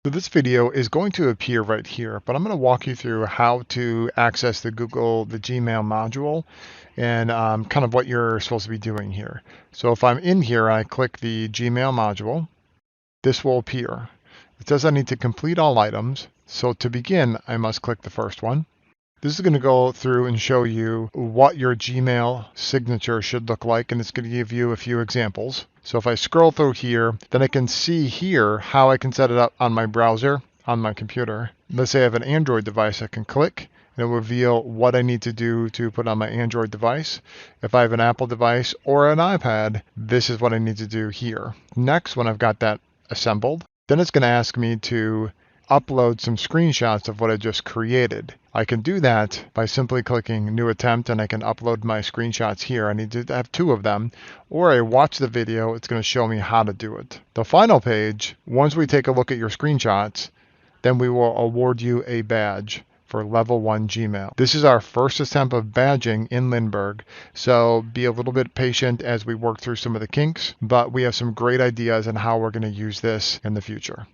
So this video is going to appear right here, but I'm going to walk you through how to access the Gmail module and kind of what you're supposed to be doing here. So if I'm in here, I click the Gmail module, this will appear. It says I need to complete all items. So to begin, I must click the first one. This is going to go through and show you what your Gmail signature should look like, and it's going to give you a few examples. So if I scroll through here, then I can see here how I can set it up on my browser, on my computer. Let's say I have an Android device, I can click and it will reveal what I need to do to put on my Android device. If I have an Apple device or an iPad, this is what I need to do here. Next, when I've got that assembled, then it's going to ask me to upload some screenshots of what I just created. I can do that by simply clicking New Attempt, and I can upload my screenshots here. I need to have 2 of them, or I watch the video, it's going to show me how to do it. The final page, once we take a look at your screenshots, then we will award you a badge for level 1 Gmail. This is our first attempt of badging in Lindbergh, so be a little bit patient as we work through some of the kinks, but we have some great ideas on how we're going to use this in the future.